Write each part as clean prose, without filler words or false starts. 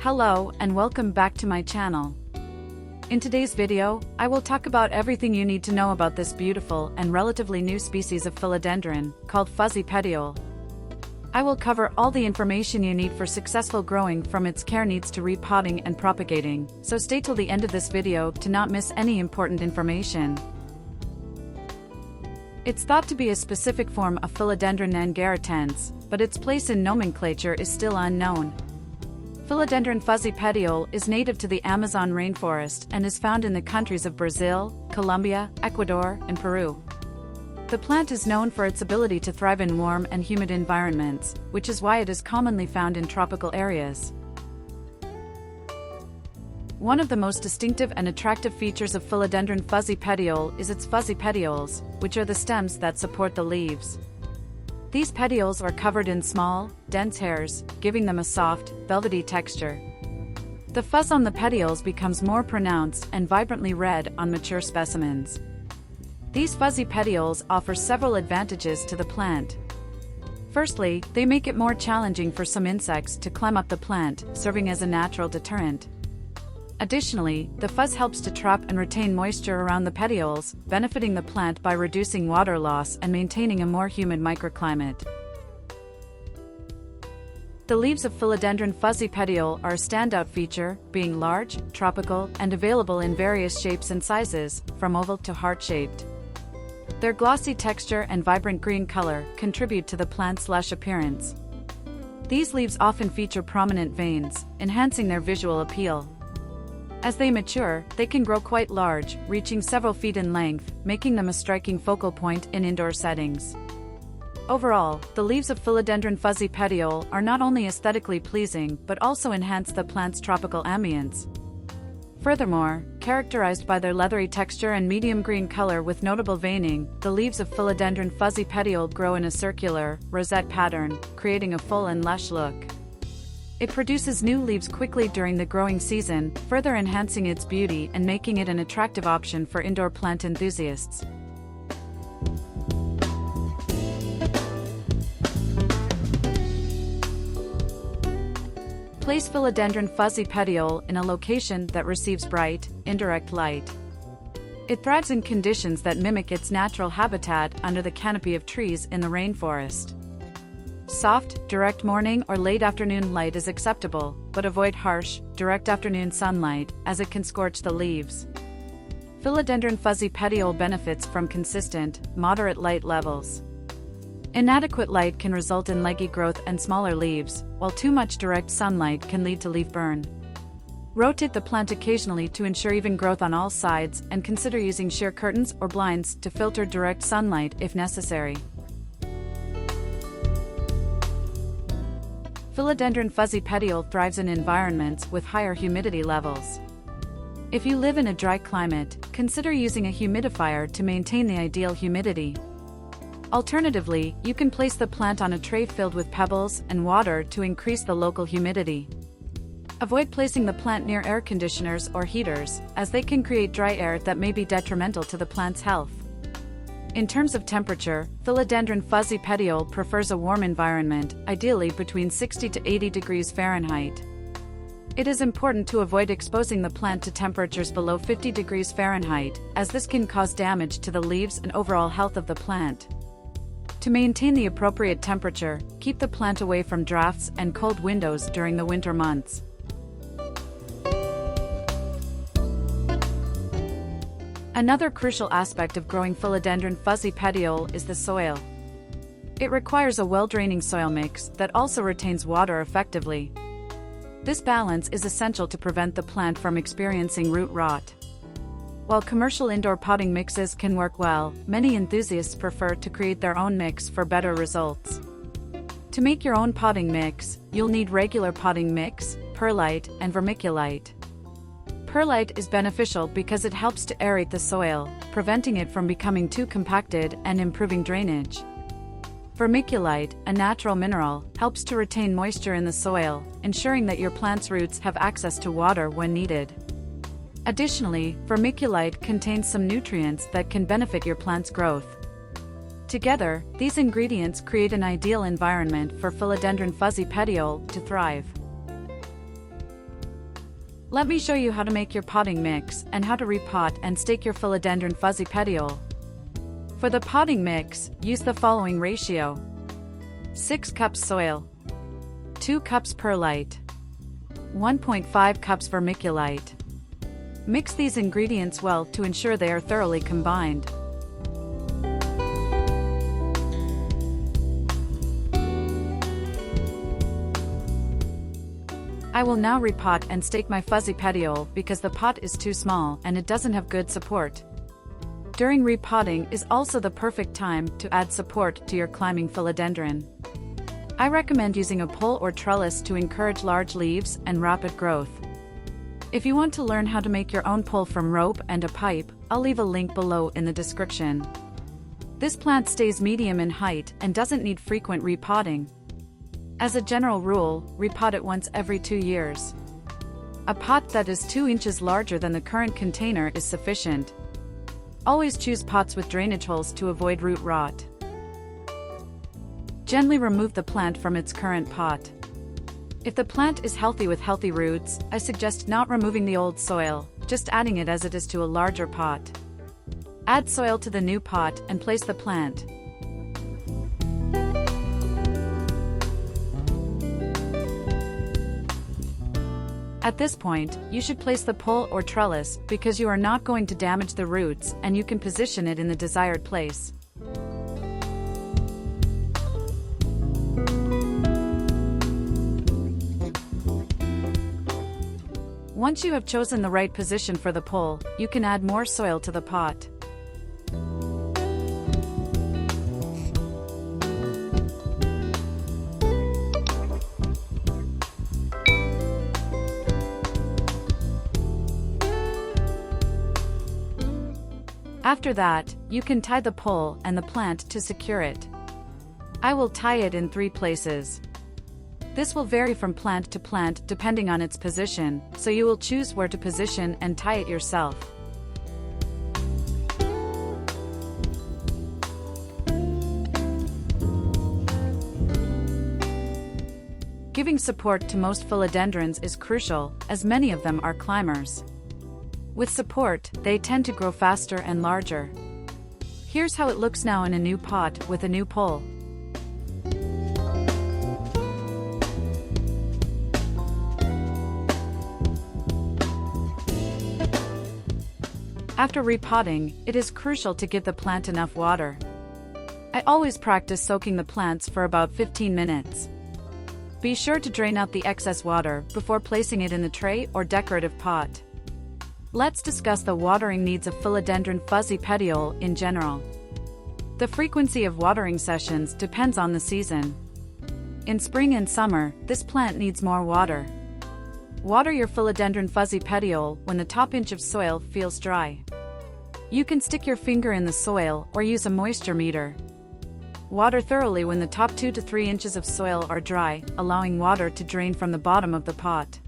Hello and welcome back to my channel. In today's video, I will talk about everything you need to know about this beautiful and relatively new species of philodendron, called fuzzy petiole. I will cover all the information you need for successful growing, from its care needs to repotting and propagating, so stay till the end of this video to not miss any important information. It's thought to be a specific form of Philodendron nangaratense, but its place in nomenclature is still unknown. Philodendron fuzzy petiole is native to the Amazon rainforest and is found in the countries of Brazil, Colombia, Ecuador, and Peru. The plant is known for its ability to thrive in warm and humid environments, which is why it is commonly found in tropical areas. One of the most distinctive and attractive features of Philodendron fuzzy petiole is its fuzzy petioles, which are the stems that support the leaves. These petioles are covered in small, dense hairs, giving them a soft, velvety texture. The fuzz on the petioles becomes more pronounced and vibrantly red on mature specimens. These fuzzy petioles offer several advantages to the plant. Firstly, they make it more challenging for some insects to climb up the plant, serving as a natural deterrent. Additionally, the fuzz helps to trap and retain moisture around the petioles, benefiting the plant by reducing water loss and maintaining a more humid microclimate. The leaves of Philodendron fuzzy petiole are a standout feature, being large, tropical, and available in various shapes and sizes, from oval to heart-shaped. Their glossy texture and vibrant green color contribute to the plant's lush appearance. These leaves often feature prominent veins, enhancing their visual appeal. As they mature, they can grow quite large, reaching several feet in length, making them a striking focal point in indoor settings. Overall, the leaves of Philodendron fuzzy petiole are not only aesthetically pleasing but also enhance the plant's tropical ambience. Furthermore, characterized by their leathery texture and medium green color with notable veining, the leaves of Philodendron fuzzy petiole grow in a circular, rosette pattern, creating a full and lush look. It produces new leaves quickly during the growing season, further enhancing its beauty and making it an attractive option for indoor plant enthusiasts. Place Philodendron fuzzy petiole in a location that receives bright, indirect light. It thrives in conditions that mimic its natural habitat under the canopy of trees in the rainforest. Soft, direct morning or late afternoon light is acceptable, but avoid harsh, direct afternoon sunlight, as it can scorch the leaves. Philodendron fuzzy petiole benefits from consistent, moderate light levels. Inadequate light can result in leggy growth and smaller leaves, while too much direct sunlight can lead to leaf burn. Rotate the plant occasionally to ensure even growth on all sides, and consider using sheer curtains or blinds to filter direct sunlight if necessary. Philodendron fuzzy petiole thrives in environments with higher humidity levels. If you live in a dry climate, consider using a humidifier to maintain the ideal humidity. Alternatively, you can place the plant on a tray filled with pebbles and water to increase the local humidity. Avoid placing the plant near air conditioners or heaters, as they can create dry air that may be detrimental to the plant's health. In terms of temperature, Philodendron fuzzy petiole prefers a warm environment, ideally between 60 to 80 degrees Fahrenheit. It is important to avoid exposing the plant to temperatures below 50 degrees Fahrenheit, as this can cause damage to the leaves and overall health of the plant. To maintain the appropriate temperature, keep the plant away from drafts and cold windows during the winter months. Another crucial aspect of growing Philodendron fuzzy petiole is the soil. It requires a well-draining soil mix that also retains water effectively. This balance is essential to prevent the plant from experiencing root rot. While commercial indoor potting mixes can work well, many enthusiasts prefer to create their own mix for better results. To make your own potting mix, you'll need regular potting mix, perlite, and vermiculite. Perlite is beneficial because it helps to aerate the soil, preventing it from becoming too compacted and improving drainage. Vermiculite, a natural mineral, helps to retain moisture in the soil, ensuring that your plant's roots have access to water when needed. Additionally, vermiculite contains some nutrients that can benefit your plant's growth. Together, these ingredients create an ideal environment for Philodendron fuzzy petiole to thrive. Let me show you how to make your potting mix and how to repot and stake your Philodendron Fuzzy Petiole. For the potting mix, use the following ratio: 6 cups soil, 2 cups perlite, 1.5 cups vermiculite. Mix these ingredients well to ensure they are thoroughly combined. I will now repot and stake my fuzzy petiole because the pot is too small and it doesn't have good support. During repotting is also the perfect time to add support to your climbing philodendron. I recommend using a pole or trellis to encourage large leaves and rapid growth. If you want to learn how to make your own pole from rope and a pipe, I'll leave a link below in the description. This plant stays medium in height and doesn't need frequent repotting. As a general rule, repot it once every 2 years. A pot that is 2 inches larger than the current container is sufficient. Always choose pots with drainage holes to avoid root rot. Gently remove the plant from its current pot. If the plant is healthy with healthy roots, I suggest not removing the old soil, just adding it as it is to a larger pot. Add soil to the new pot and place the plant. At this point, you should place the pole or trellis because you are not going to damage the roots and you can position it in the desired place. Once you have chosen the right position for the pole, you can add more soil to the pot. After that, you can tie the pole and the plant to secure it. I will tie it in 3 places. This will vary from plant to plant depending on its position, so you will choose where to position and tie it yourself. Giving support to most philodendrons is crucial, as many of them are climbers. With support, they tend to grow faster and larger. Here's how it looks now in a new pot with a new pole. After repotting, it is crucial to give the plant enough water. I always practice soaking the plants for about 15 minutes. Be sure to drain out the excess water before placing it in the tray or decorative pot. Let's discuss the watering needs of Philodendron Fuzzy Petiole in general. The frequency of watering sessions depends on the season. In spring and summer, this plant needs more water. Water your Philodendron Fuzzy Petiole when the top inch of soil feels dry. You can stick your finger in the soil or use a moisture meter. Water thoroughly when the top 2 to 3 inches of soil are dry, allowing water to drain from the bottom of the pot.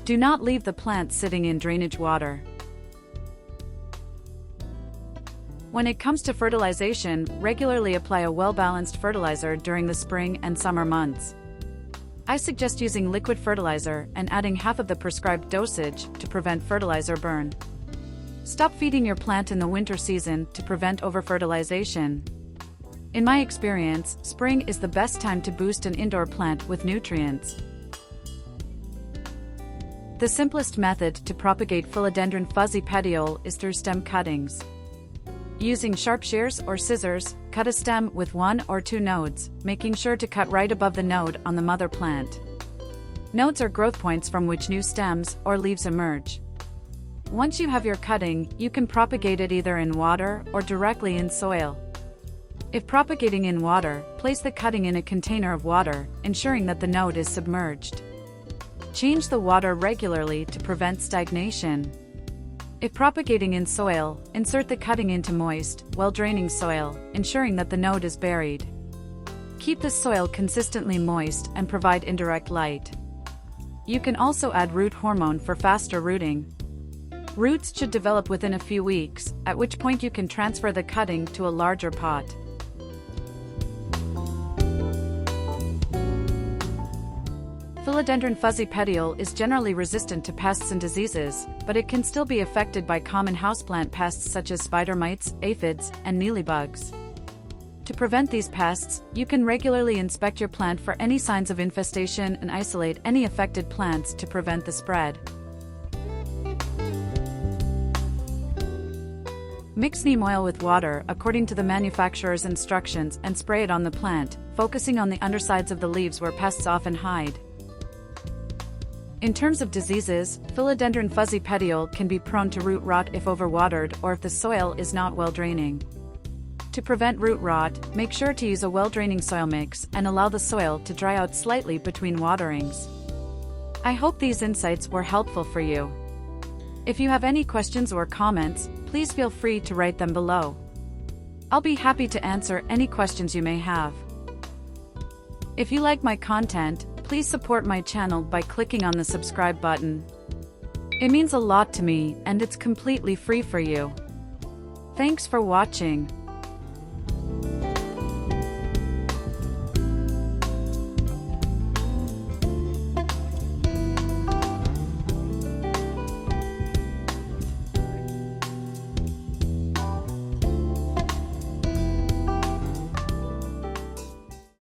Do not leave the plant sitting in drainage water. When it comes to fertilization, regularly apply a well-balanced fertilizer during the spring and summer months. I suggest using liquid fertilizer and adding half of the prescribed dosage to prevent fertilizer burn. Stop feeding your plant in the winter season to prevent over-fertilization. In my experience, spring is the best time to boost an indoor plant with nutrients. The simplest method to propagate Philodendron Fuzzy Petiole is through stem cuttings. Using sharp shears or scissors, cut a stem with 1 or 2 nodes, making sure to cut right above the node on the mother plant. Nodes are growth points from which new stems or leaves emerge. Once you have your cutting, you can propagate it either in water or directly in soil. If propagating in water, place the cutting in a container of water, ensuring that the node is submerged. Change the water regularly to prevent stagnation. If propagating in soil, insert the cutting into moist, well-draining soil, ensuring that the node is buried. Keep the soil consistently moist and provide indirect light. You can also add root hormone for faster rooting. Roots should develop within a few weeks, at which point you can transfer the cutting to a larger pot. Philodendron Fuzzy Petiole is generally resistant to pests and diseases, but it can still be affected by common houseplant pests such as spider mites, aphids, and mealybugs. To prevent these pests, you can regularly inspect your plant for any signs of infestation and isolate any affected plants to prevent the spread. Mix neem oil with water according to the manufacturer's instructions and spray it on the plant, focusing on the undersides of the leaves where pests often hide. In terms of diseases, Philodendron Fuzzy Petiole can be prone to root rot if overwatered or if the soil is not well draining. To prevent root rot, make sure to use a well-draining soil mix and allow the soil to dry out slightly between waterings. I hope these insights were helpful for you. If you have any questions or comments, please feel free to write them below. I'll be happy to answer any questions you may have. If you like my content, please support my channel by clicking on the subscribe button. It means a lot to me and it's completely free for you. Thanks for watching.